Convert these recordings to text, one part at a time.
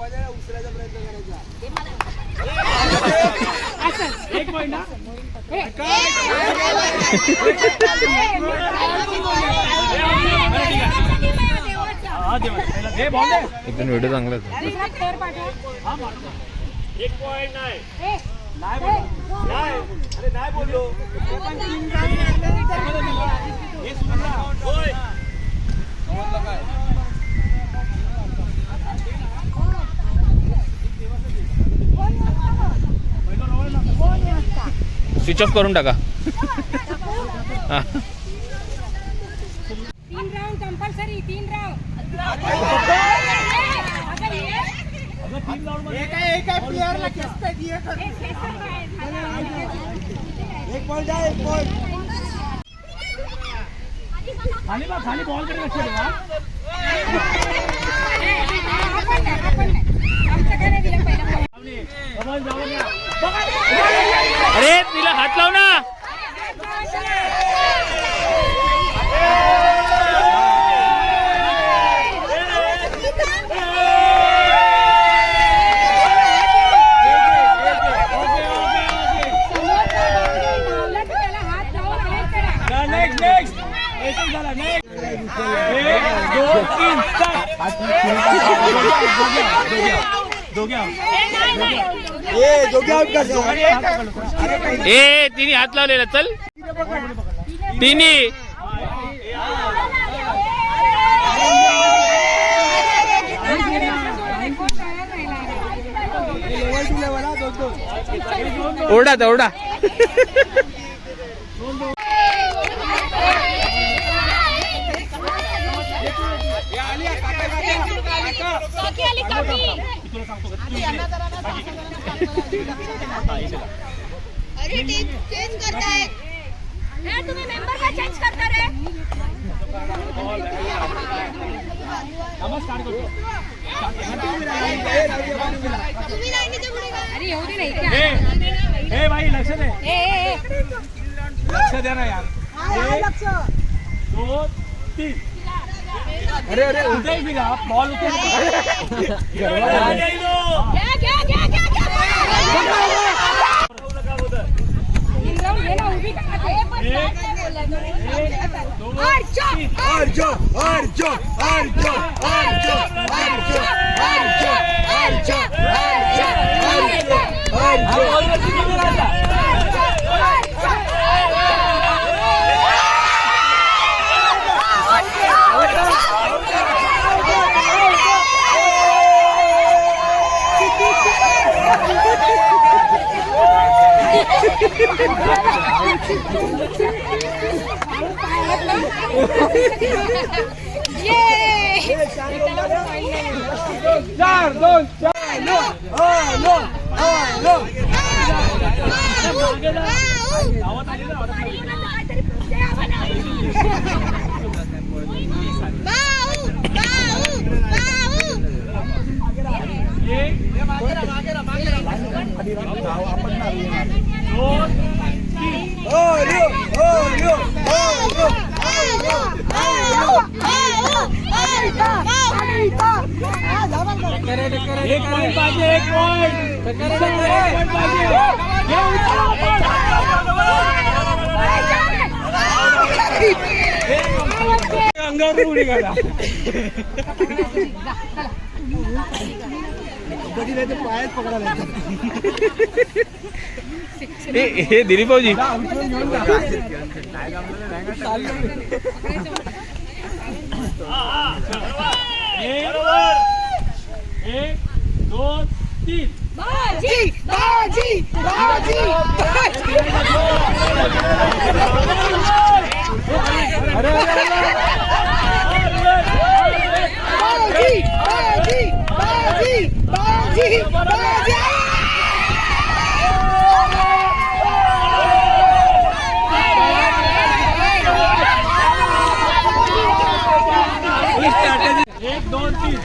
उचलायचा प्रयत्न करायचा. एक पॉइंट ना. एकदम व्हिडिओ चांगला आहे. एक पॉइंट नाही. नाही बोललो. स्विच ऑफ करून टाका. 3 राउंड कंपल्सरी. 3 राउंड. प्लेयरला एक पॉइंट आहे. एक पॉइंट खाली बॉल कडे लक्ष ठेवा. अरे तिला हात लाव ना. तिने हात लावलेला. चल तिने ओरडा ओरडा. अरे टीम चेंज करताय. तुम्ही मेंबर का चेंज करता रे. तुम्ही नाही तर पुढे का. अरे येऊ दे नाही. ए भाई लक्ष दे. लक्ष दे ना यार. 1 2 3. अरे अरे उधर भी ना बॉल उधर. घ्या. एक पॉइंट पाहिजे. एक पॉइंट पाहिजे. अंगावर उडी काढा. पायात पकडायला. हे दिलीप भाऊजी. एक 2 3. बाजी बाजी बाजी अरे बाजी बाजी बाजी. एक 2 3.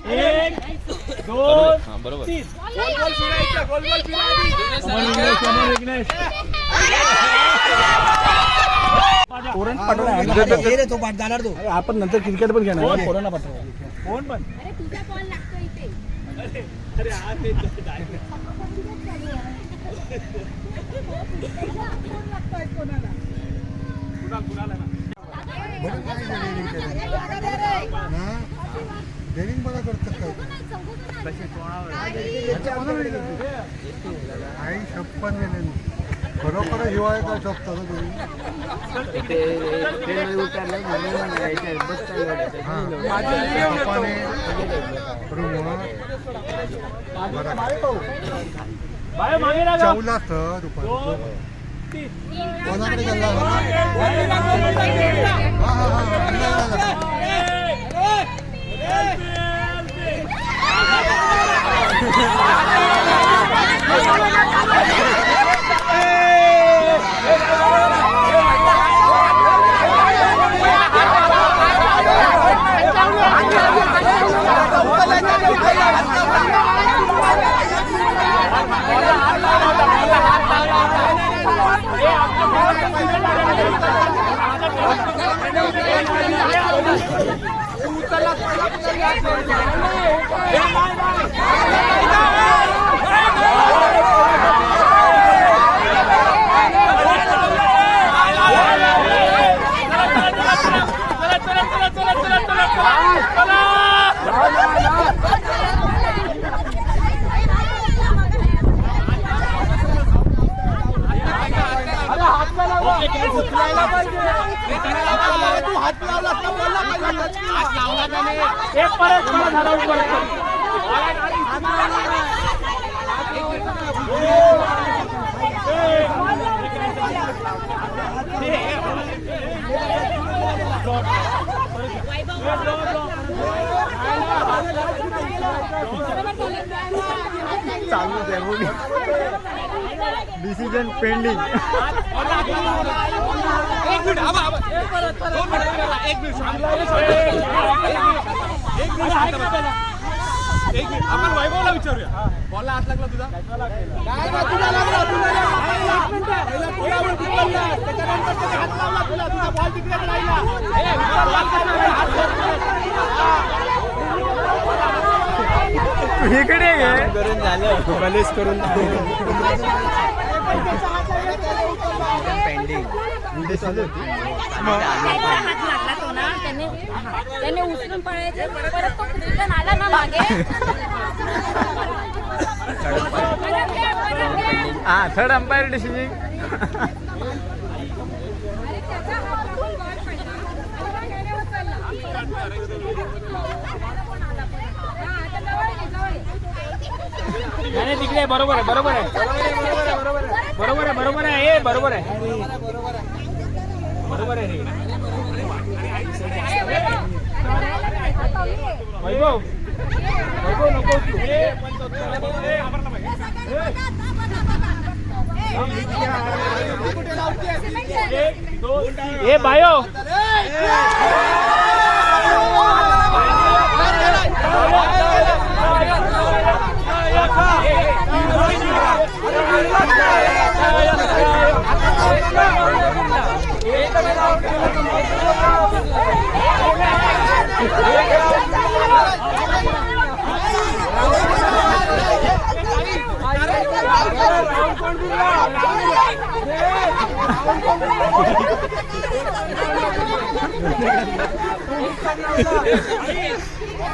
एक दोन हा, बरोबर. तीन गोल फिरायचं गोल फिरायचं तो पाठ जाणार तो. आपण नंतर क्रिकेट पण घेणार कोरोना पाठवा फोन पण अरे तुझा बॉल लागतो इथे. अरे हा ते कुणाला ना डेरिंग बघा करतात आई छप्पन खरोखर हिवाळ्याचा शोभतो ना बाय मागे लागा चौला तर दोन तीन कोणाकडे गेला डिसिजन पेंडिंग आपण वैभवला विचारूया बॉलला हात लागला तुझा इकडे करून झालं बलेस करून पेंडिंग हात लागला तो ना त्याने उचलून पळायचं परत तो रिटर्न आला ना मागे. हा थर्ड अंपायर डिसिजन अरे त्याचा हातातून बॉल पडला आणि त्याने उचलला. हा, आता जवळ घे, जवळ घे. नाही तिकडे बरोबर आहे बरोबर आहे बरोबर आहे बरोबर आहे हे बरोबर आहे बरोबर आहे वैभव वैभव नको तू. ए बायो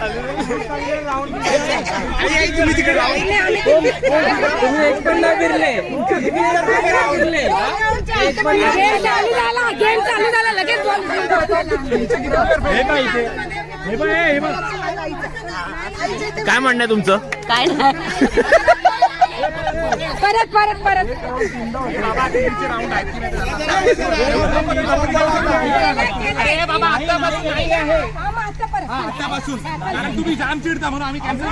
तुम्ही एक पण नाही फिरले. गेम चालू झाला लगेच हे बघ इथे. हे बघ, हे बघ. काय म्हणणं आहे तुमचं? काय नाही परत परत परत आतापासून कारण तुम्ही जाम चिडता म्हणून आम्ही कॅन्सल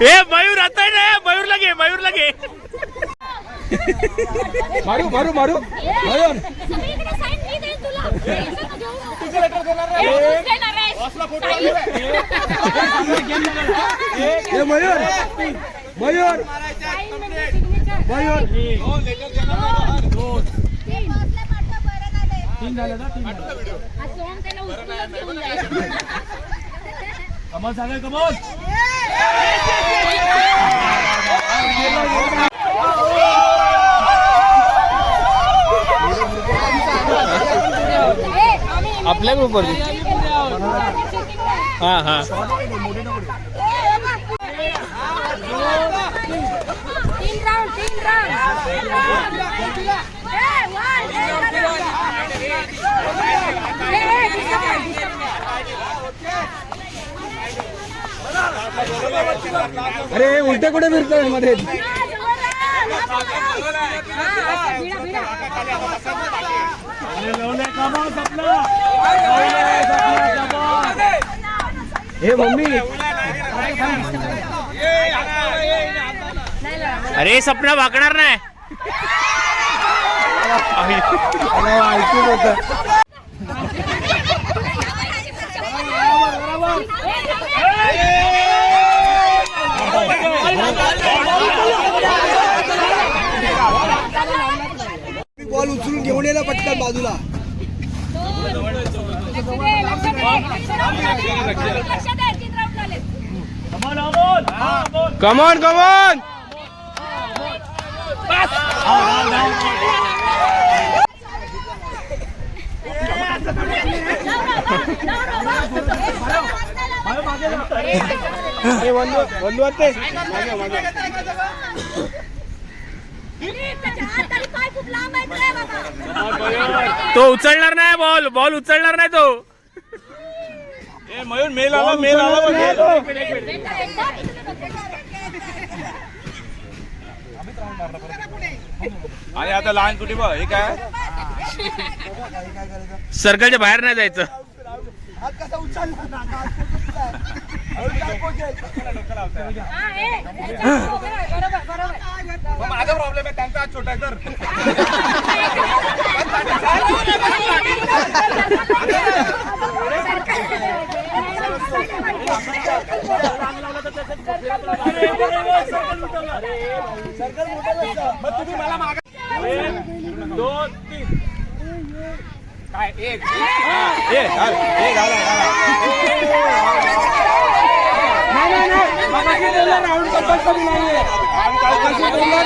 हे मयूर आता आहे ना, मयूर लगे, मयूर लगे. मारू मारू मारू मयूर सगळीकडे साईन मी देईन तुला हे मयूर मयूर मयूर तीन झाले ना, तीन झाले. कमल सांगा, कमल. आपल्या ग्रुपवर हा हा तीन राउंड अरे उलटे कुठे फिरतोय मध्ये हे मम्मी अरे सपना वाकणार नाही. ऐकून होत बॉल उचलून घेऊन ये ना पटकन बाजूला. Come on come on. तो उचलणार नाही, बॉल बॉल उचलणार नाही तो. मयूर मेल आला, मेल आला. आणि आता लहान कुठे बघ, हे काय सर्कलच्या बाहेर नाही जायचं. हात कसा उचलला ना माझा प्रॉब्लेम आहे, त्यांचा हात छोटा आहे तर. मग तुम्ही मला मागा. 2 3 काय एक राऊंड कंपल्सरी नाहीये.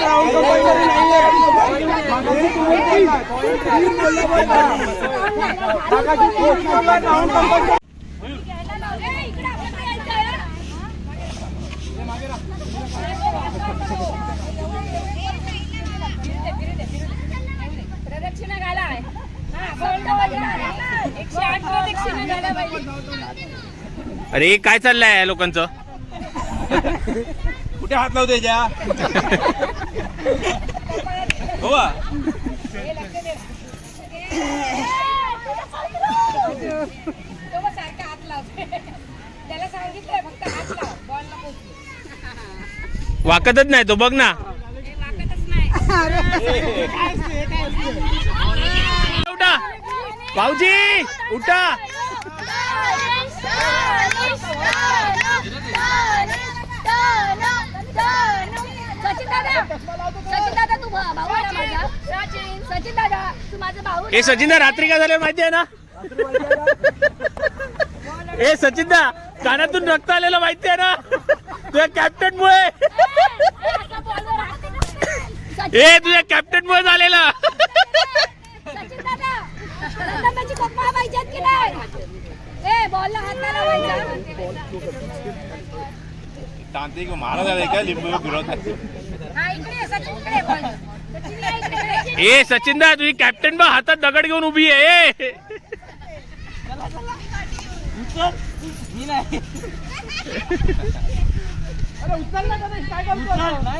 राऊंड कंपल्सरी नाहीये. प्रदक्षिणा घाला. 108 प्रदक्षिणा घाला पाहिजे. अरे काय चाललंय या लोकांचं? कुठे हात लावते ज्या हो सारखा हात लावते. त्याला सांगितलंय फक्त हात लाव, बॉल नको. वाकतच नाही तो, बघ ना. वाकतच नाही. उठा भाऊजी उठा. सचिन दादा तू भाऊ आहे ना माझा. सचिन दादा तू माझा भाऊ. हे सचिनदा रात्री काय झालं माहिती आहे ना. ए सचिनदा कानातून रक्त आलेलं माहिती आहे ना तुझ्या कॅप्टन मुळे. ए तुझ्या कॅप्टन मुळे झालेलं. सचिन दादा रंगाची पप्पा पाहिजेत की नाही. ए बॉलला हात नाही लावायचा. तांत्रिक महाराज आले का लिंबू फिरवत हा इकडे सचिन इकडे बॉल. सचिन या इकडे. ए सचिनदा तुझी कॅप्टन बा हातात दगड घेऊन उभी आहे. मी नाही. अरे उचल ना कधी काय करतो नाही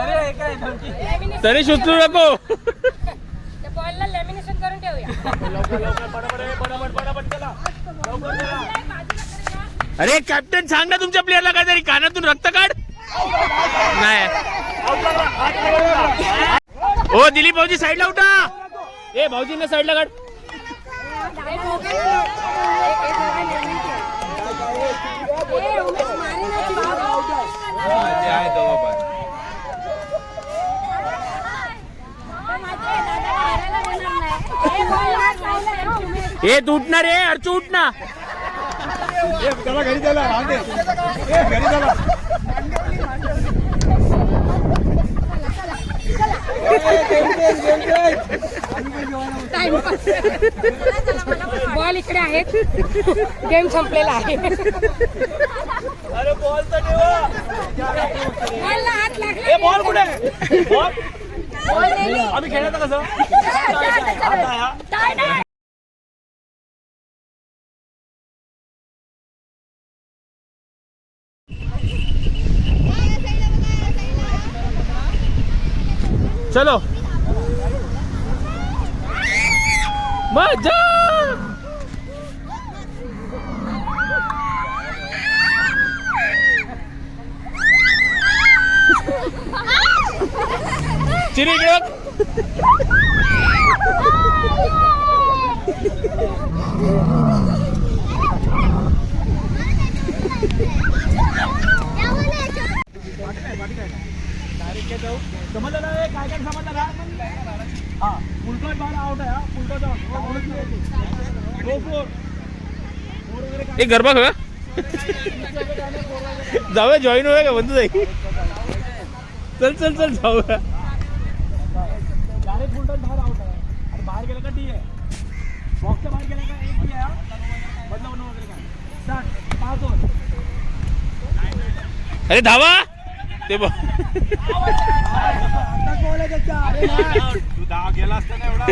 अरे काय धमकी. तरी सुचू नको. त्या बॉलला लॅमिनेशन करून ठेवूया. अरे कॅप्टन सांग ना तुमच्या प्लेअरला काहीतरी कानातून रक्त काढ. नाही हो दिलीप भाऊजी साईडला उठा. ए भाऊजींना साईडला काढ. ए तू उठणार रे अर्चू उठना. त्याला घरी द्यायला राहून दे. घरी द्यायला बॉल इकडे आहेत. गेम संपलेला आहे. अरे बॉल तर ठेवा. बॉलला हात लागला. बॉल कुठे बॉल. आम्ही खेळायचं कसं. चलो मजा. चिरी घेऊ. समजलं ना. काय काय समजलं ना. हा उलटा बार आउट आहे. हा उलटा एक गरबा खा जाऊया. जॉईन होऊया का बंधू जाई. चल चल चल जाऊया. डायरेक्ट उलटा बाहेर आउट आहे. आणि बाहेर गेला का डी आहे. बॉक्सच्या बाहेर गेला का एक डी आहे. बदला बनव वगैरे काय. Start 5 over. अरे धावा ते बघ. तू 10 गेला असता ना एवढा.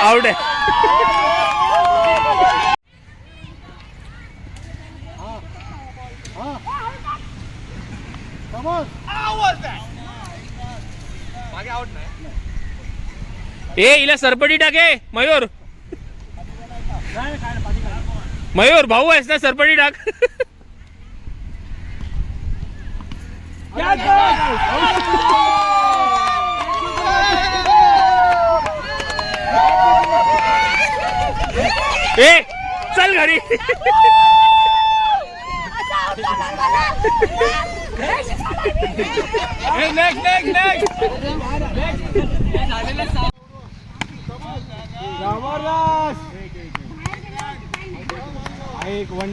आउट आहे. ए हिला सरपटी टाके. मयूर मयूर भाऊ आहेस ना सरपटी टाक. ए चल घरी.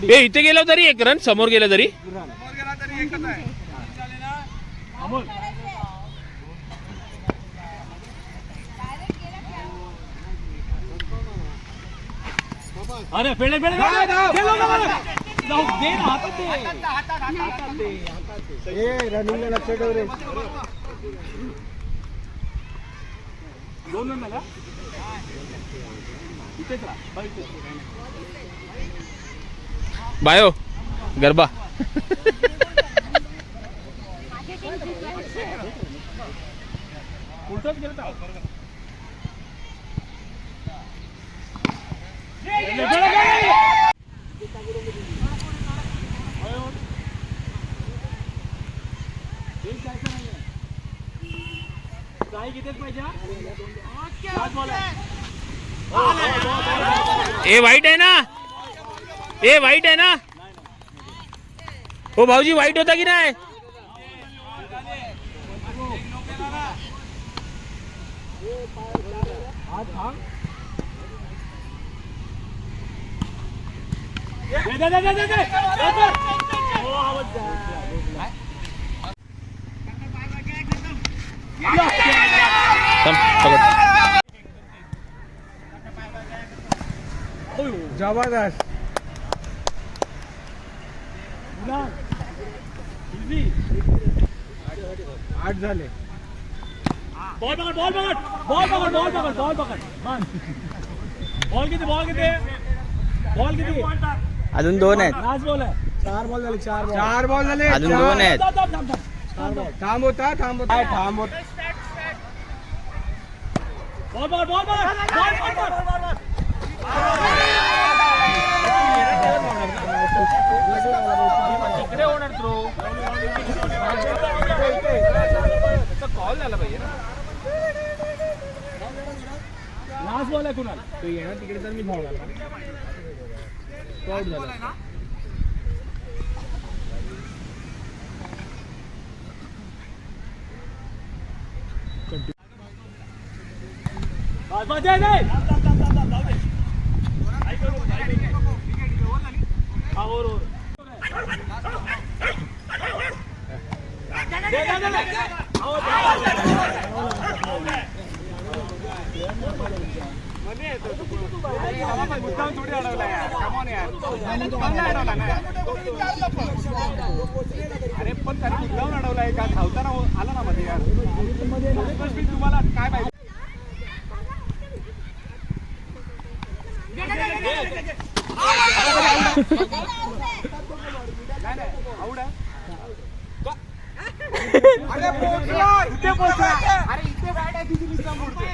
ए इथे गेलो तरी एक रन समोर गेलं तरी. अरे पेडे पेडे जाऊ दे ना. हातात दे. रनिंगला लक्ष ठेव रे. 2 रन झाला. इथेच राहा. बायो गरबा. उलटच गेलं तर. ट्राय कितीच पाहिजे हा? पाच बॉल आहे. ए वाईट आहे ना, ए वाईट आहे ना. हो भाऊजी वाईट होता की नाही? हात थांब. दे, दे, दे, दे, दे. हो, आवाज द्या. जबरदस्त. Easy. 8 झाले. बॉल पकड, बॉल पकड, बॉल पकड, बॉल पकड, बॉल पकड. बॉल किती, बॉल किती, बॉल किती? अजून 2 आहेत. लास्ट बॉल आहे. 4 बॉल झाले, 4 बॉल. 4 बॉल झाले. अजून 2 आहेत. थांब, थांब, थांब, थांब. 4 बॉल. थांब होता. बॉल पकड, बॉल पकड, बॉल पकड. इकडे होणार थ्रो. कॉल झाला पाहिजे ना. लास्ट बॉल आहे कुणाल. तो येणार तिकडे तर मी धावणार. आउट झाला. बस, बस, दे, दे. हा, और. दे, दे, दे, दे. थोडी अडवला यार. कमॉन यार. अडवला ना. अरे पण त्याने मुद्दाम अडवलाय का? धावताना आला ना मध्ये यार. तुम्हाला काय पाहिजे? आवड आहे. अरे पोहोचला. इथे पोहोचला. अरे इथे बॅट आहे तुझी निस्ता मोडते.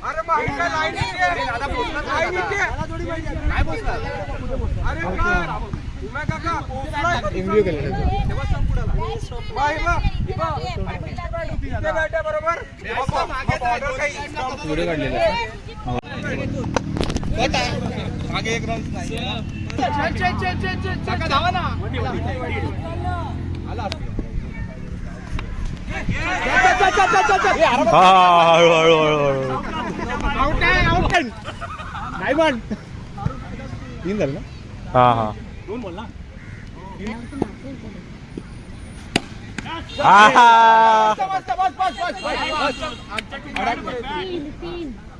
अरे बाहेर काय लाईन आहे. दादा पोहोचला. लाईन इथे. काय पोहोचला? अरे काय? उमा काका पोहोचला. इंग्लिश केलं. तेव्हा संपुडाला. बाहेरला. इथे बॅट आहे बरोबर. ऑर्डर काही पुढे काढलेलं आहे. मागे एक रन नाही. काका धावा ना. आला आउट आहे, आउट आहे. नाही पण 3 झालं ना. हा हा. 2 बॉल ना.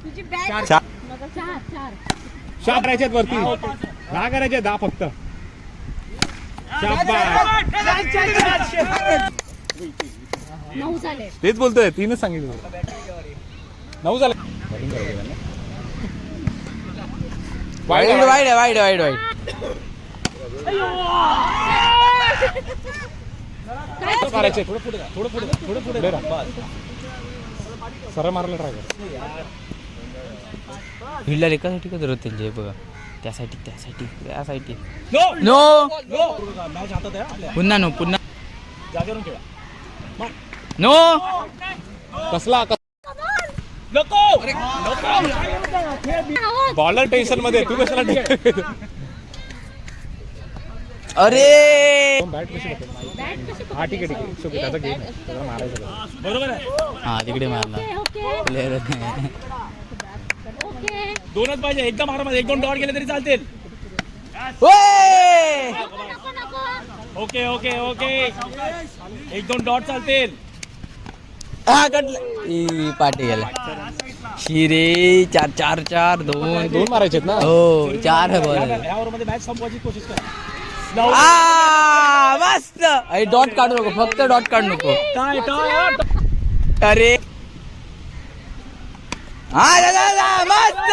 तुझी बॅट 4 4 करायच्यात वरती. 10 करायचे, 10 फक्त. शाबास. 9 झाले. तेच बोलतोय, 3च सांगितलं. 9 झाले. Wide wide wide wide wide. करायचे. थोडं पुढे जा, थोडं पुढे, थोडं पुढे राहा. सरळ मारायला ट्राय कर. हिल्ला एकासाठी का जरूरत त्यांची बघा. त्यासाठी नो नो. मॅच हातात आहे आपल्या. पुन्हा नो, पुन्हा जागेवरून खेळा. नो. कसला नको. बॉलर टेन्शन मध्ये, तू कशाला टेन्शन? अरे बॅट कशी पकड? हा ठीक आहे, ठीक आहे. It's okay. त्याचा गेम आहे, त्याला मारायचं. बरोबर आहे. हा तिकडे मारला. Okay player okay. 2च पाहिजे. एकदा मारा. 1-2 डॉट गेले तरी चालतील. नको नको. Okay okay okay. 1-2 डॉट चालतील. हा कटलं. पाठी गेला. शिरे 4 2 मारायचे ना. हो 4 बॉल. या ओव्हरमध्ये मॅच संपवायची कोशिश करा. मस्त. डॉट काढू नको, फक्त डॉट काढू नको. काय काय अरे हा मस्त.